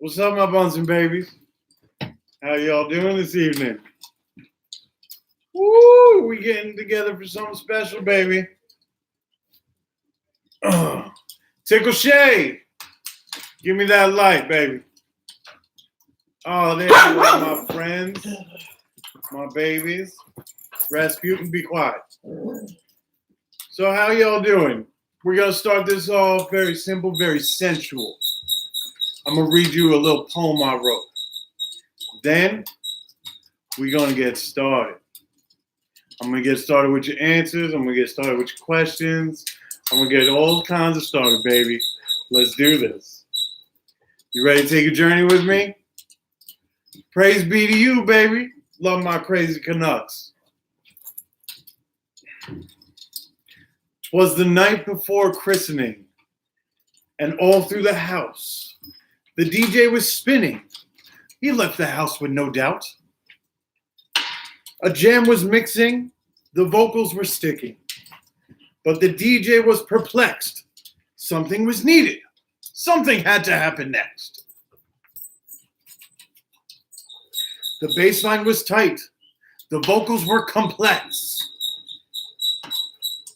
What's up, my buns and babies? How y'all doing this evening? Woo! We getting together for something special, baby. Tickle Shay, give me that light, baby. Oh, there you are, my friends, my babies. Rasputin, be quiet. So how y'all doing? We're gonna start this off very simple, very sensual. I'm gonna read you a little poem I wrote. Then we're gonna get started. I'm gonna get started with your answers. I'm gonna get started with your questions. I'm gonna get all kinds of started, baby. Let's do this. You ready to take a journey with me? Praise be to you, baby. Love my crazy Canucks. 'Twas the night before christening, and all through the house, the DJ was spinning. He left the house with no doubt. A jam was mixing, the vocals were sticking, but the DJ was perplexed. Something was needed. Something had to happen next. The bass line was tight. The vocals were complex. I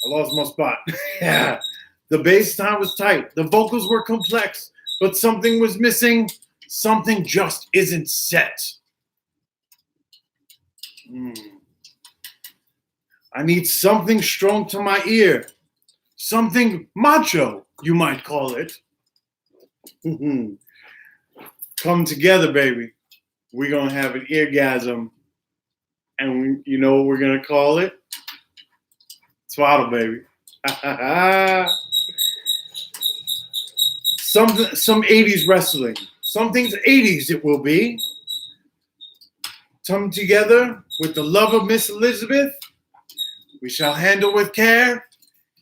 lost my spot. Yeah. The bass line was tight. The vocals were complex, but something was missing. Something just isn't set. I need something strong to my ear. Something macho, you might call it. Come together, baby. We're going to have an eargasm. And you know what we're going to call it? Twaddle, baby. Some 80s wrestling. Something's 80s it will be. Come together with the love of Miss Elizabeth. We shall handle with care.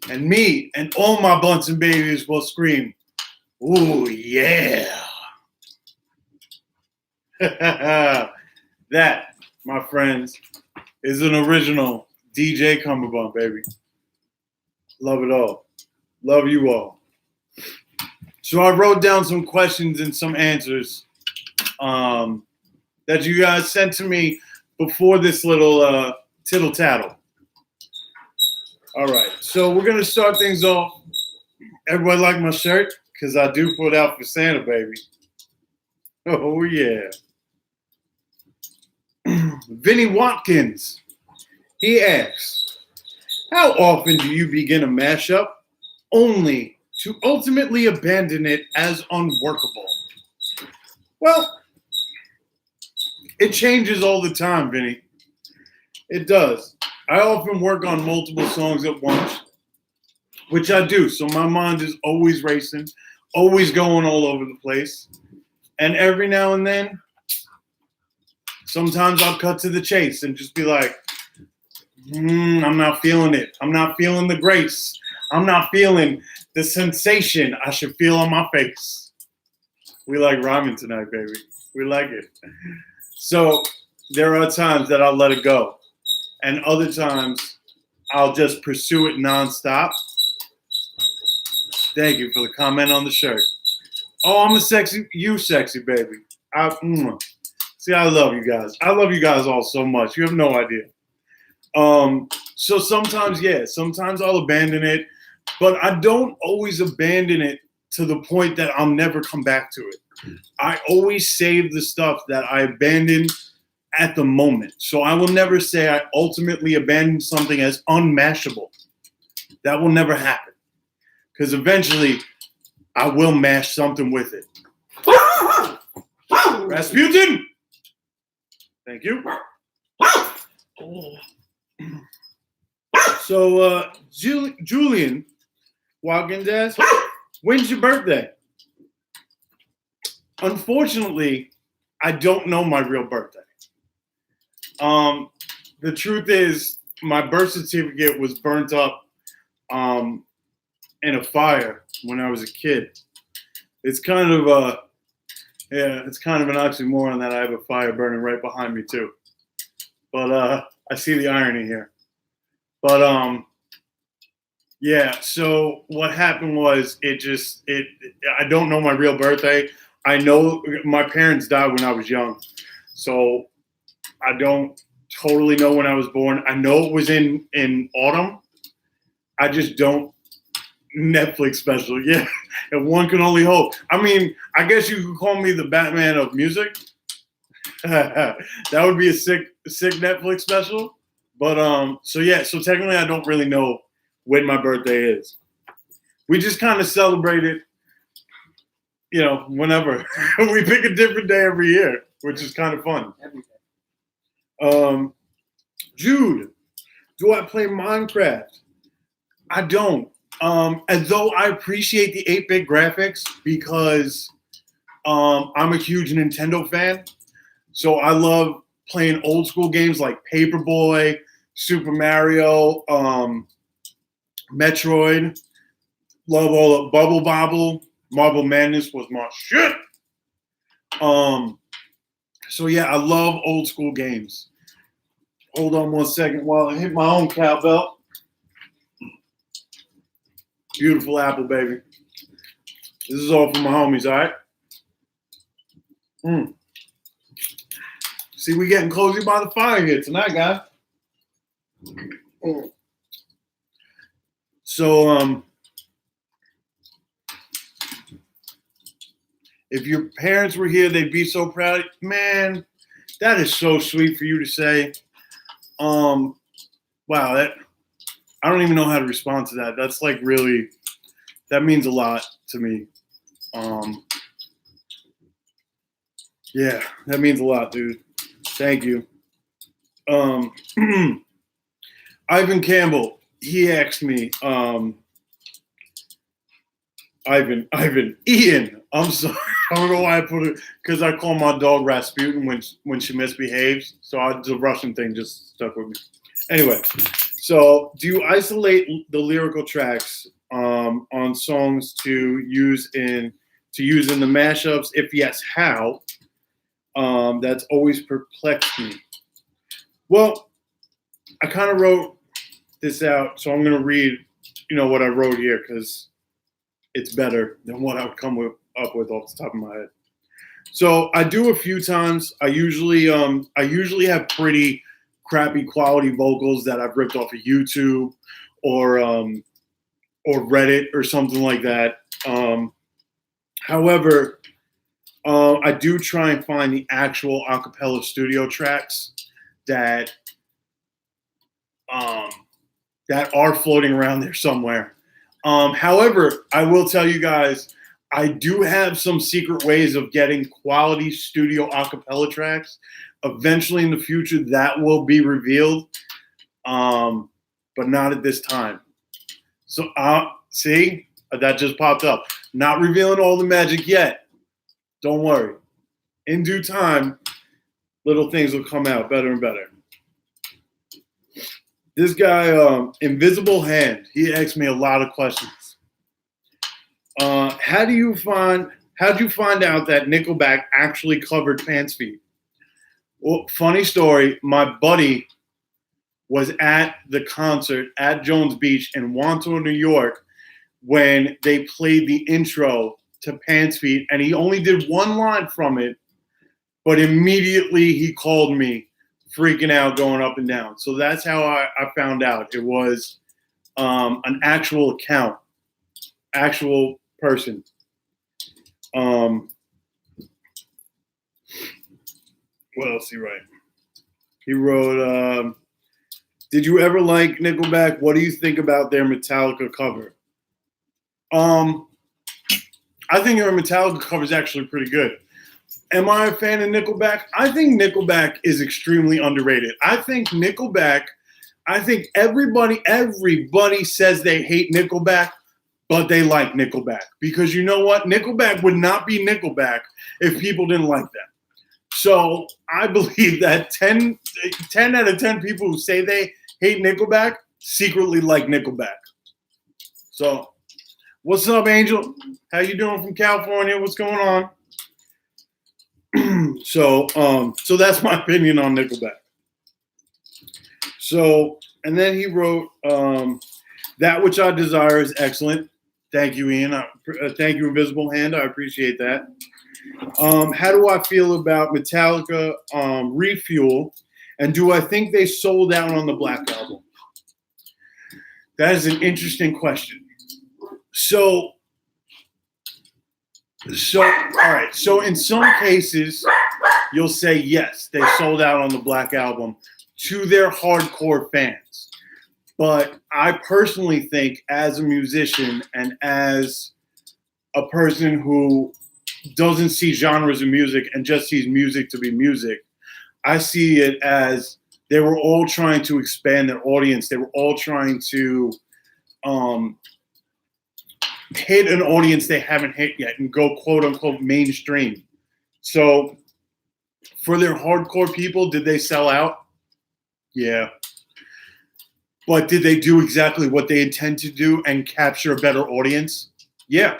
And me and all my bunts and babies will scream, ooh, yeah. That, my friends, is an original DJ Cummerbund, baby. Love it all. Love you all. So I wrote down some questions and some answers that you guys sent to me before this little tittle tattle. All right, so we're gonna start things off. Everybody like my shirt? Because I do put out for Santa, baby. Oh yeah. Vinny Watkins, he asks, how often do you begin a mashup only to ultimately abandon it as unworkable? Well, it changes all the time, Vinny. It does. I often work on multiple songs at once, which I do. So my mind is always racing, always going all over the place. And every now and then, sometimes I'll cut to the chase and just be like, I'm not feeling it. I'm not feeling the grace. I'm not feeling the sensation I should feel on my face. We like rhyming tonight, baby. We like it. So there are times that I'll let it go. And other times, I'll just pursue it nonstop. Thank you for the comment on the shirt. Oh, I'm a sexy, you sexy, baby. See, I love you guys. I love you guys all so much. You have no idea. So sometimes, yeah, sometimes I'll abandon it. But I don't always abandon it to the point that I'll never come back to it. I always save the stuff that I abandoned at the moment. So I will never say I ultimately abandoned something as unmashable. That will never happen. Because eventually I will mash something with it. Rasputin! Thank you. So Julian Watkins asks, when's your birthday? Unfortunately, I don't know my real birthday. The truth is, my birth certificate was burnt up in a fire when I was a kid. It's kind of it's kind of an oxymoron that I have a fire burning right behind me too. But I see the irony here. But yeah, so what happened was I don't know my real birthday. I know my parents died when I was young, so I don't totally know when I was born. I know it was in autumn. I just don't. Netflix special, yeah. And one can only hope. I mean, I guess you could call me the Batman of music. That would be a sick Netflix special. But so yeah, so technically I don't really know when my birthday is. We just kind of celebrate it, you know, whenever. We pick a different day every year, which is kind of fun. Jude, do I play Minecraft? I don't. And though I appreciate the 8-bit graphics because I'm a huge Nintendo fan, so I love playing old school games like Paperboy, Super Mario, Metroid. Love all of Bubble Bobble, Marble Madness was my shit. So yeah, I love old school games. Hold on one second while I hit my own cowbell. Beautiful apple, baby. This is all for my homies, all right? See, we getting cozy by the fire here tonight, guys. So, if your parents were here, they'd be so proud. Man, that is so sweet for you to say. Wow, that I don't even know how to respond to that. That's like really, that means a lot to me. Yeah, that means a lot, dude. Thank you. Ivan Campbell, he asked me, Ian, I'm sorry. I don't know why I put it, because I call my dog Rasputin when she misbehaves. So the Russian thing just stuck with me. Anyway, so do you isolate the lyrical tracks on songs to use in the mashups? If yes, how? That's always perplexed me. Well, I kind of wrote this out, so I'm going to read, what I wrote here because it's better than what I would come up with off the top of my head. So I do a few times. I usually have pretty crappy quality vocals that I've ripped off of YouTube or Reddit or something like that. However, I do try and find the actual acapella studio tracks that are floating around there somewhere. However, I will tell you guys, I do have some secret ways of getting quality studio acapella tracks. Eventually in the future, that will be revealed, but not at this time. So, see, that just popped up. Not revealing all the magic yet. Don't worry. In due time, little things will come out better and better. This guy, Invisible Hand, he asked me a lot of questions. How'd you find out that Nickelback actually covered Pants Feet? Well, funny story. My buddy was at the concert at Jones Beach in Wanto, New York, when they played the intro to Pants Feet, and he only did one line from it, but immediately he called me, freaking out, going up and down. So that's how I found out. It was an actual account, actual person. What else he write? He wrote, did you ever like Nickelback? What do you think about their Metallica cover? I think their Metallica cover is actually pretty good. Am I a fan of Nickelback? I think Nickelback is extremely underrated. I think everybody says they hate Nickelback, but they like Nickelback. Because you know what? Nickelback would not be Nickelback if people didn't like them. So I believe that 10 out of 10 people who say they hate Nickelback secretly like Nickelback. So what's up, Angel? How you doing from California? What's going on? So that's my opinion on Nickelback. So, and then he wrote, that which I desire is excellent. Thank you, Ian. Thank you, Invisible Hand. I appreciate that. How do I feel about Metallica Refuel? And do I think they sold out on the Black Album? That is an interesting question. So all right. So in some cases, you'll say, yes, they sold out on the Black Album to their hardcore fans. But I personally think, as a musician and as a person who doesn't see genres of music and just sees music to be music, I see it as they were all trying to expand their audience. They were all trying to hit an audience they haven't hit yet and go quote unquote mainstream. So for their hardcore people, did they sell out? Yeah. But did they do exactly what they intend to do and capture a better audience? Yeah,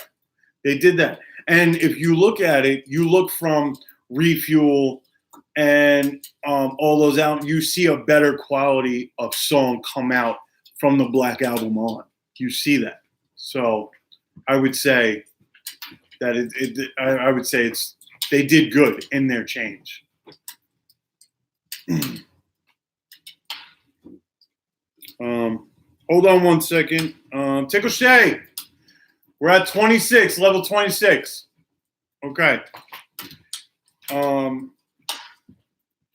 they did that. And if you look at it, you look from Refuel and all those out, you see a better quality of song come out from the Black Album on. You see that. So I would say that I would say they did good in their change. Hold on one second. Tickle Shay. We're at 26, level 26. Okay.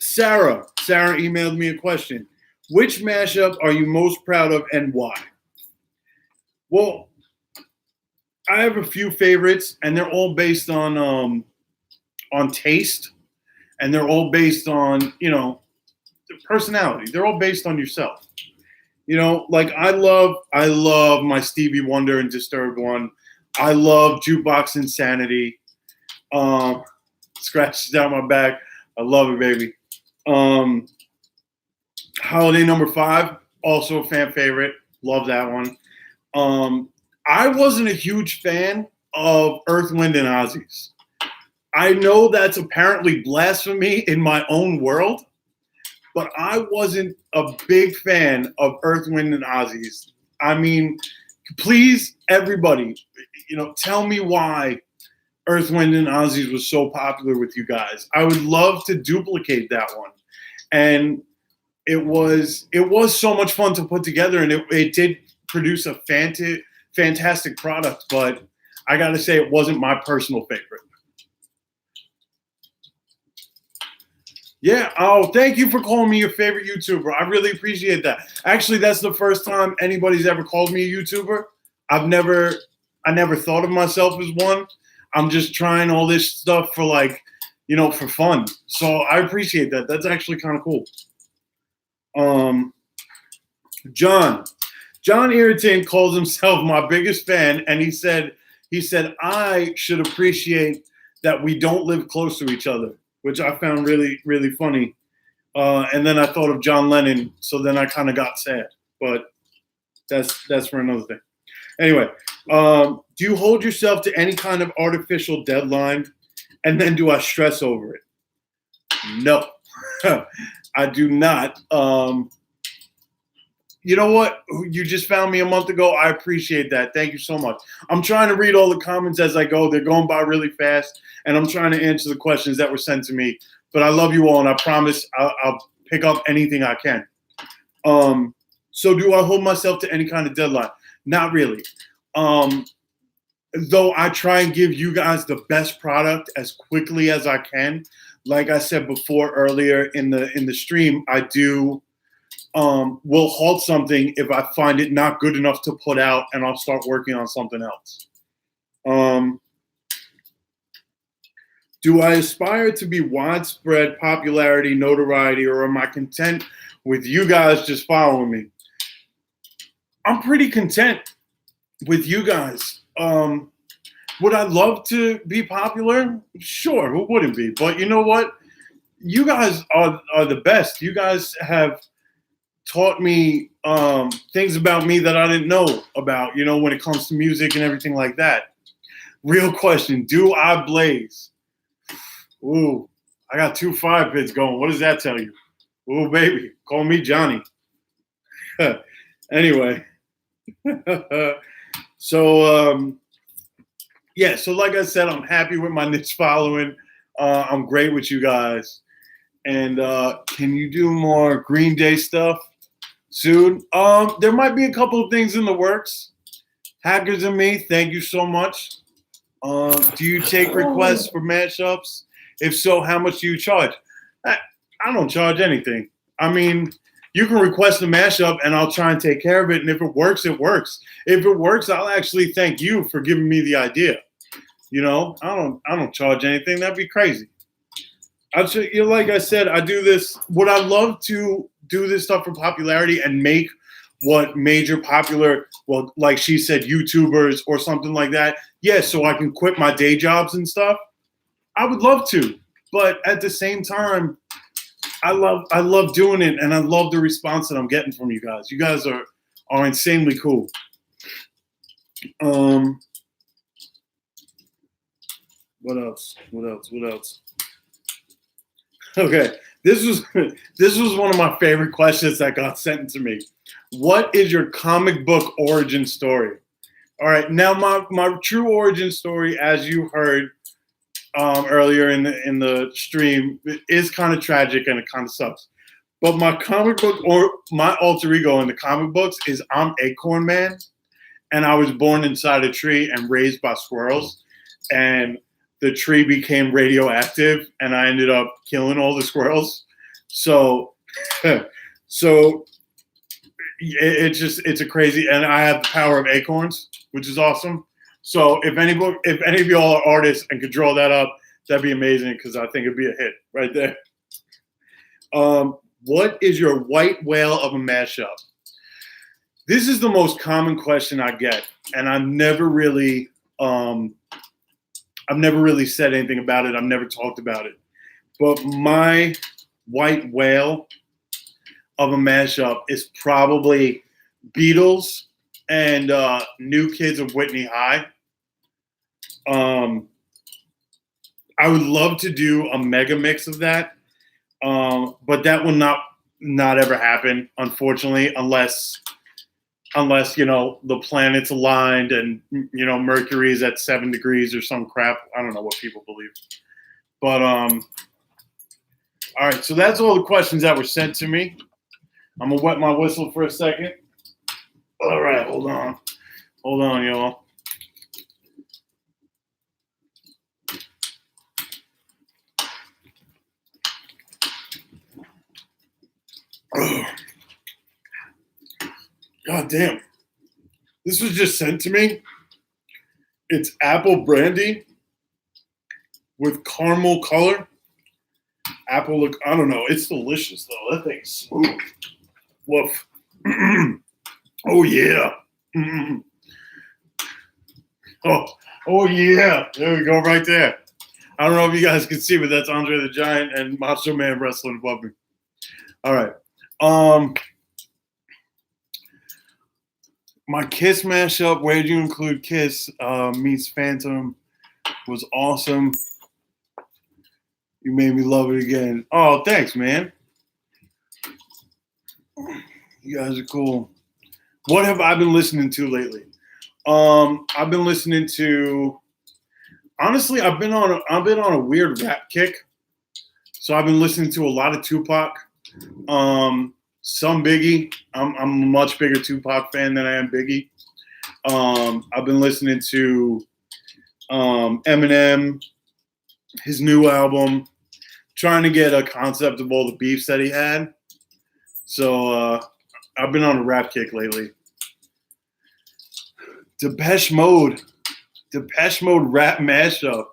Sarah emailed me a question. Which mashup are you most proud of and why? Well, I have a few favorites, and they're all based on taste, and they're all based on, personality. They're all based on yourself. Like I love my Stevie Wonder and Disturbed one. I love Jukebox Insanity. Scratches down my back. I love it, baby. Holiday Number 5, also a fan favorite. Love that one. I wasn't a huge fan of Earth, Wind, and Ozzy's. I know that's apparently blasphemy in my own world, but I wasn't a big fan of Earth, Wind, and Ozzy's. I mean, please, everybody, tell me why Earth, Wind, and Ozzy's was so popular with you guys. I would love to duplicate that one. And it was so much fun to put together, and it did produce a fantastic product, but I got to say it wasn't my personal favorite. Yeah. Oh, thank you for calling me your favorite YouTuber. I really appreciate that. Actually, that's the first time anybody's ever called me a YouTuber. I never thought of myself as one. I'm just trying all this stuff for for fun. So I appreciate that. That's actually kind of cool. John Irritant calls himself my biggest fan, and he said I should appreciate that we don't live close to each other, which I found really, really funny. And then I thought of John Lennon, so then I kind of got sad. But that's for another thing. Anyway, do you hold yourself to any kind of artificial deadline, and then do I stress over it? No, I do not. You know what? You just found me a month ago. I appreciate that. Thank you so much. I'm trying to read all the comments as I go. They're going by really fast, and I'm trying to answer the questions that were sent to me. But I love you all, and I promise I'll pick up anything I can. So do I hold myself to any kind of deadline? Not really. Though I try and give you guys the best product as quickly as I can. Like I said before earlier in the stream, I do will halt something if I find it not good enough to put out, and I'll start working on something else. Do I aspire to be widespread popularity, notoriety, or am I content with you guys just following me? I'm pretty content with you guys. Would I love to be popular? Sure, who wouldn't be? But you know what? You guys are the best. You guys have taught me things about me that I didn't know about, when it comes to music and everything like that. Real question, do I blaze? Ooh, I got 2 5 bits going. What does that tell you? Ooh, baby, call me Johnny. Anyway, so yeah, so like I said, I'm happy with my niche following. I'm great with you guys. And can you do more Green Day stuff soon? There might be a couple of things in the works. Hackers and Me, thank you so much. Do you take requests for mashups? If so, how much do you charge? I don't charge anything. I mean, you can request a mashup and I'll try and take care of it. And if it works, it works. If it works, I'll actually thank you for giving me the idea. You know, I don't charge anything. That'd be crazy. Like I said, I do this. Would I love to do this stuff for popularity and make what major popular, well, like she said, YouTubers or something like that? Yes, so I can quit my day jobs and stuff. I would love to, but at the same time, I love doing it, and I love the response that I'm getting from you guys. You guys are insanely cool. What else? Okay, this was one of my favorite questions that got sent to me. What is your comic book origin story? All right, now my true origin story, as you heard earlier in the stream, is kind of tragic and it kind of sucks. But my comic book, or my alter ego in the comic books, is I'm Acorn Man, and I was born inside a tree and raised by squirrels, and the tree became radioactive, and I ended up killing all the squirrels. So, it's a crazy, and I have the power of acorns, which is awesome. So if any of y'all are artists and could draw that up, that'd be amazing, because I think it'd be a hit right there. What is your white whale of a mashup? This is the most common question I get, and I've never really said anything about it. I've never talked about it. But my white whale of a mashup is probably Beatles and New Kids of Whitney High. I would love to do a mega mix of that, but that will not ever happen, unfortunately, unless the planets aligned and Mercury is at 7 degrees or some crap. I don't know what people believe, but all right. So that's all the questions that were sent to me. I'm gonna wet my whistle for a second. All right, hold on, y'all. God damn. This was just sent to me. It's apple brandy with caramel color. Apple, I don't know. It's delicious, though. That thing's smooth. Woof. Oh, yeah. Oh, yeah. There we go, right there. I don't know if you guys can see, but that's Andre the Giant and Macho Man wrestling above me. All right. My Kiss mashup, Where'd You Include Kiss meets Phantom, was awesome. You made me love it again. Oh, thanks, man. You guys are cool. What have I been listening to lately? I've been listening to, honestly, I've been on a weird rap kick. So I've been listening to a lot of Tupac. Some Biggie. I'm a much bigger Tupac fan than I am Biggie. I've been listening to Eminem, his new album, trying to get a concept of all the beefs that he had. So I've been on a rap kick lately. Depeche Mode rap mashup.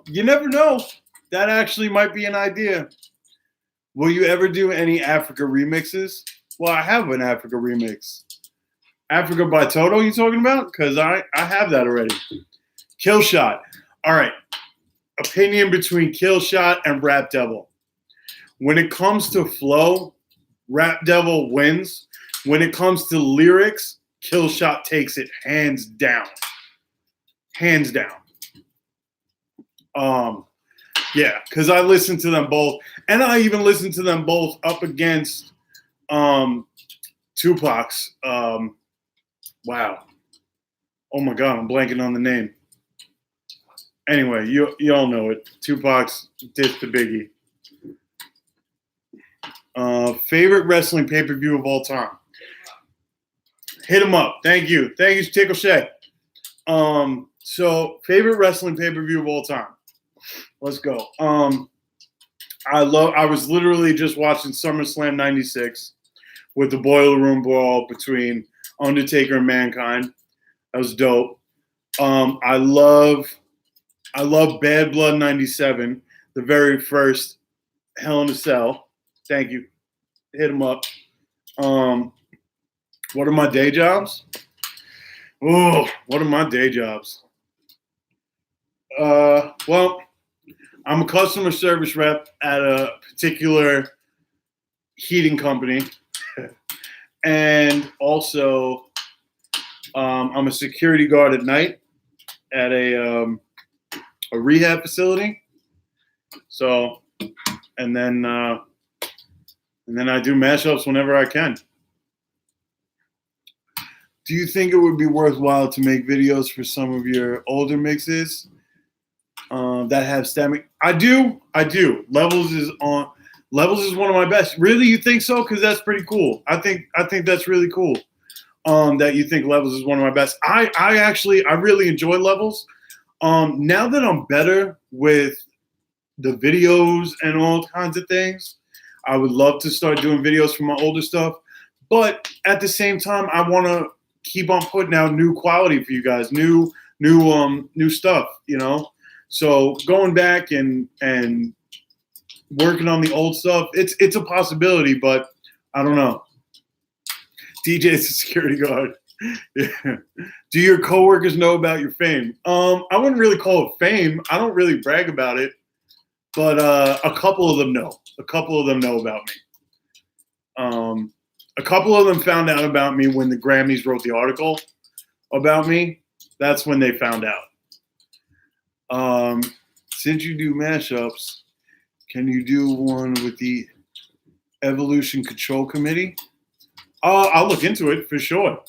You never know. That actually might be an idea. Will you ever do any Africa remixes? Well, I have an Africa remix. Africa by Toto, you talking about? Because I have that already. Killshot. All right. Opinion between Killshot and Rap Devil. When it comes to flow, Rap Devil wins. When it comes to lyrics, Killshot takes it hands down. Hands down. Yeah, because I listened to them both. And I even listened to them both up against Tupac's. Wow. Oh, my God, I'm blanking on the name. Anyway, you all know it. Tupac's dissed the Biggie. Favorite wrestling pay-per-view of all time. Hit him up. Thank you. Thank you, Tickle Shay. So favorite wrestling pay-per-view of all time. Let's go. I was literally just watching SummerSlam 96 with the Boiler Room Brawl between Undertaker and Mankind. That was dope. I love Bad Blood 97, the very first Hell in a Cell. Thank you. Hit him up. What are my day jobs? Oh, what are my day jobs? Well, I'm a customer service rep at a particular heating company. And also, I'm a security guard at night at a rehab facility. So, and then I do mashups whenever I can. Do you think it would be worthwhile to make videos for some of your older mixes that have stemming? I do. Levels is one of my best. Really, you think so? Because that's pretty cool. I think that's really cool. That you think Levels is one of my best. I really enjoy Levels. Now that I'm better with the videos and all kinds of things, I would love to start doing videos for my older stuff. But at the same time, I want to keep on putting out new quality for you guys, new stuff, you know. So going back and working on the old stuff, it's a possibility, but I don't know. DJ is a security guard. Yeah. Do your coworkers know about your fame? I wouldn't really call it fame. I don't really brag about it, but a couple of them know. A couple of them know about me. A couple of them found out about me when the Grammys wrote the article about me. That's when they found out. Since you do mashups, can you do one with the Evolution Control Committee? I'll look into it for sure.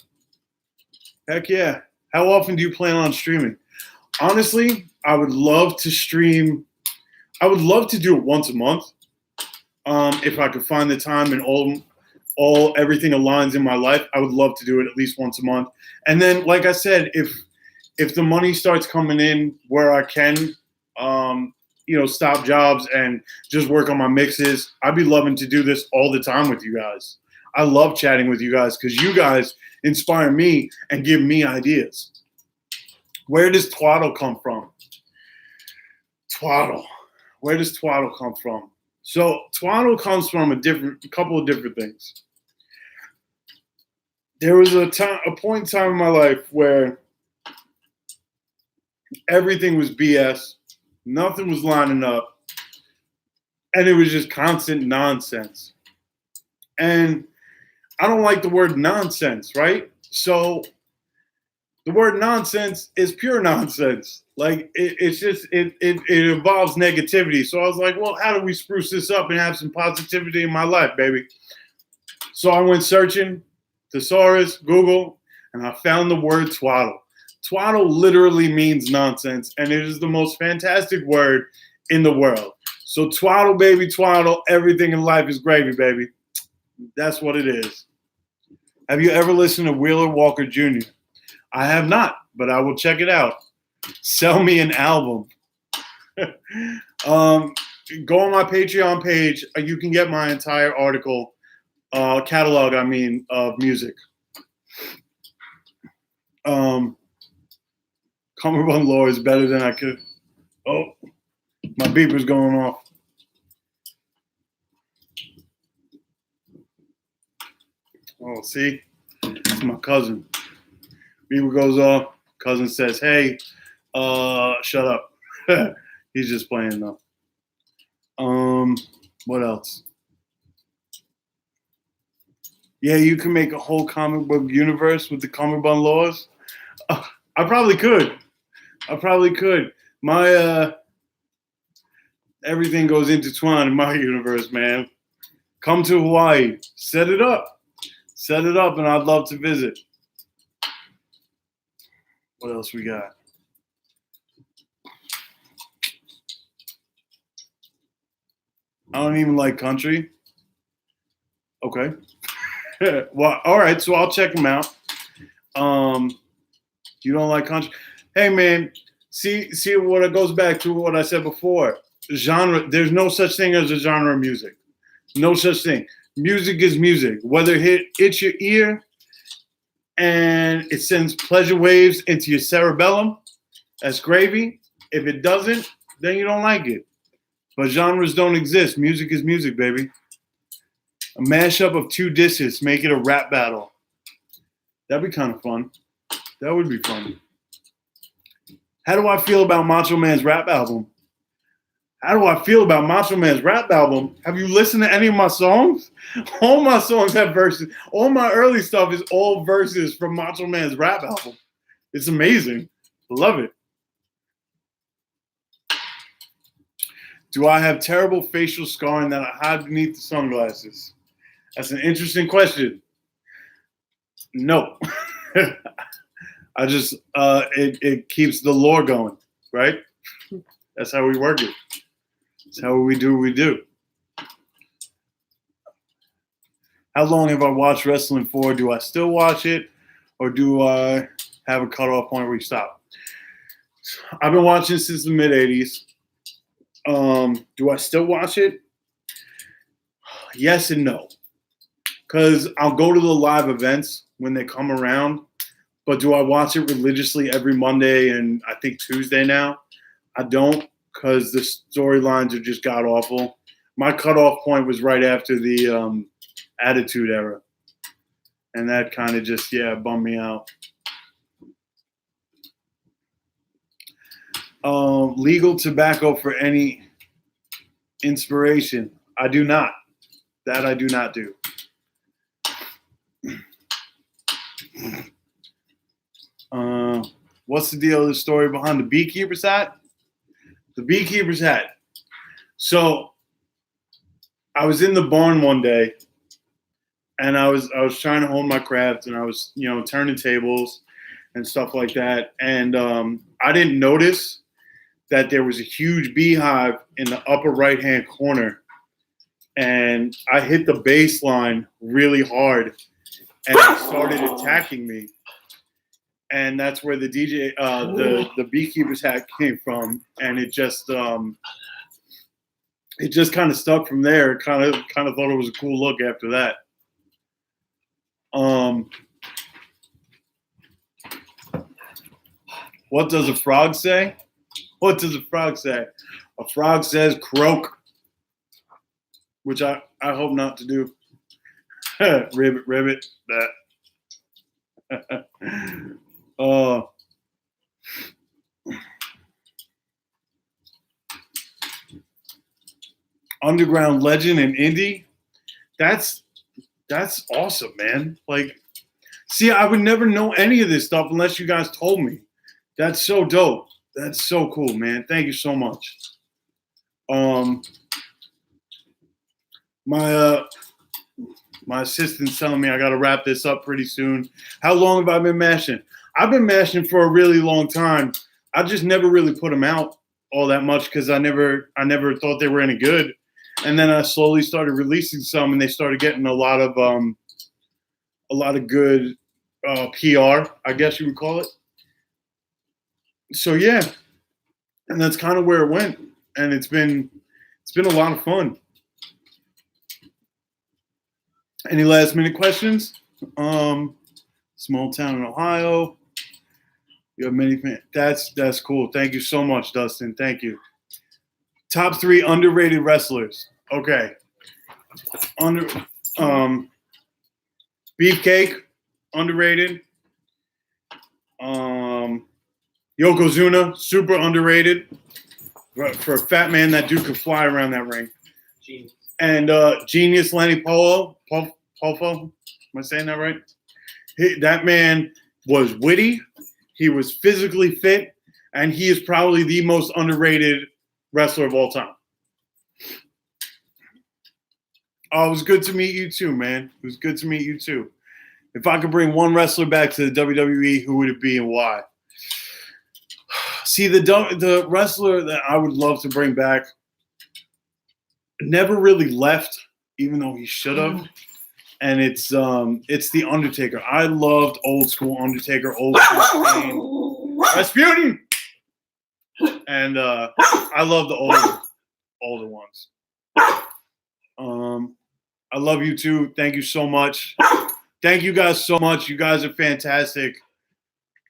Heck yeah. How often do you plan on streaming? Honestly, I would love to stream. I would love to do it once a month. If I could find the time and everything aligns in my life, I would love to do it at least once a month. And then, like I said, if the money starts coming in where I can, stop jobs and just work on my mixes, I'd be loving to do this all the time with you guys. I love chatting with you guys because you guys inspire me and give me ideas. Where does Twaddle come from? Twaddle. Where does Twaddle come from? So Twaddle comes from a couple of different things. There was a point in time in my life where everything was BS, nothing was lining up, and it was just constant nonsense. And I don't like the word nonsense, right? So the word nonsense is pure nonsense. Like it involves negativity. So I was like, well, how do we spruce this up and have some positivity in my life, baby? So I went searching, thesaurus, Google, and I found the word twaddle. Twaddle literally means nonsense, and it is the most fantastic word in the world. So twaddle, baby, twaddle. Everything in life is gravy, baby. That's what it is. Have you ever listened to Wheeler Walker Jr.? I have not, but I will check it out. Sell me an album. Go on my Patreon page. You can get my entire article, catalog, of music. Cummerbund lore is better than I could. Oh, my beeper's going off. Oh, see? It's my cousin. Beaver goes off. Cousin says, hey, shut up. He's just playing though. What else? Yeah, you can make a whole comic book universe with the Cummerbund laws. I probably could. My everything goes intertwined in my universe, man. Come to Hawaii. Set it up, and I'd love to visit. What else we got? I don't even like country. Okay. Well, all right. So I'll check them out. You don't like country? Hey, man. See what it goes back to what I said before. Genre. There's no such thing as a genre of music. No such thing. Music is music. Whether it hits your ear and it sends pleasure waves into your cerebellum, that's gravy. If it doesn't, then you don't like it. But genres don't exist. Music is music, baby. A mashup of two disses, make it a rap battle. That'd be kind of fun. That would be fun. How do I feel about Macho Man's rap album? How do I feel about Macho Man's rap album? Have you listened to any of my songs? All my songs have verses. All my early stuff is all verses from Macho Man's rap album. It's amazing. Love it. Do I have terrible facial scarring that I hide beneath the sunglasses? That's an interesting question. No. I just, it keeps the lore going, right? That's how we work it. That's how we do what we do. How long have I watched wrestling for? Do I still watch it? Or do I have a cutoff point where we stop? I've been watching since the mid-'80s. Do I still watch it? Yes and no. Because I'll go to the live events when they come around, but do I watch it religiously every Monday and I think Tuesday now? I don't, because the storylines are just god awful. My cutoff point was right after the Attitude Era, and that kind of just bummed me out. Legal tobacco for any inspiration? I do not. That I do not do. What's the deal of the story behind the beekeeper's hat? The beekeeper's hat. So I was in the barn one day and I was trying to hone my craft and I was, turning tables and stuff like that. And I didn't notice that there was a huge beehive in the upper right-hand corner. And I hit the baseline really hard and it started attacking me. And that's where the DJ, the beekeeper's hat came from, and it just kind of stuck from there. Kind of thought it was a cool look after that. What does a frog say? What does a frog say? A frog says croak, which I hope not to do. ribbit, that. Underground legend and indie. That's awesome, man. Like, see, I would never know any of this stuff unless you guys told me. That's so dope. That's so cool, man. Thank you so much. My assistant's telling me I got to wrap this up pretty soon. How long have I been mashing? I've been mashing for a really long time. I just never really put them out all that much because I never thought they were any good. And then I slowly started releasing some, and they started getting a lot of good PR, I guess you would call it. So yeah, and that's kind of where it went, and it's been a lot of fun. Any last minute questions? Small town in Ohio. You have many fans. That's cool. Thank you so much, Dustin. Thank you. Top 3 underrated wrestlers. Okay. Beefcake, underrated. Yokozuna, super underrated. For a fat man, that dude could fly around that ring. Genius. And Genius Lenny Polfo. Am I saying that right? That man was witty. He was physically fit. And he is probably the most underrated wrestler of all time. Oh, it was good to meet you too, man. It was good to meet you too. If I could bring one wrestler back to the WWE, who would it be and why? See, the wrestler that I would love to bring back never really left, even though he should have. And it's the Undertaker. I loved old school Undertaker, old school Kane, Rasputin, and I love the older ones. I love you too. Thank you so much. Thank you guys so much. You guys are fantastic.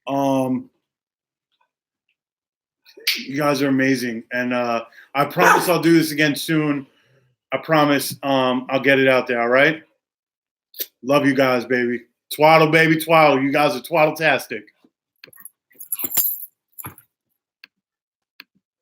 You guys are amazing, and I promise I'll do this again soon. I promise I'll get it out there. All right. Love you guys, baby. Twaddle, baby, twaddle. You guys are twaddle-tastic.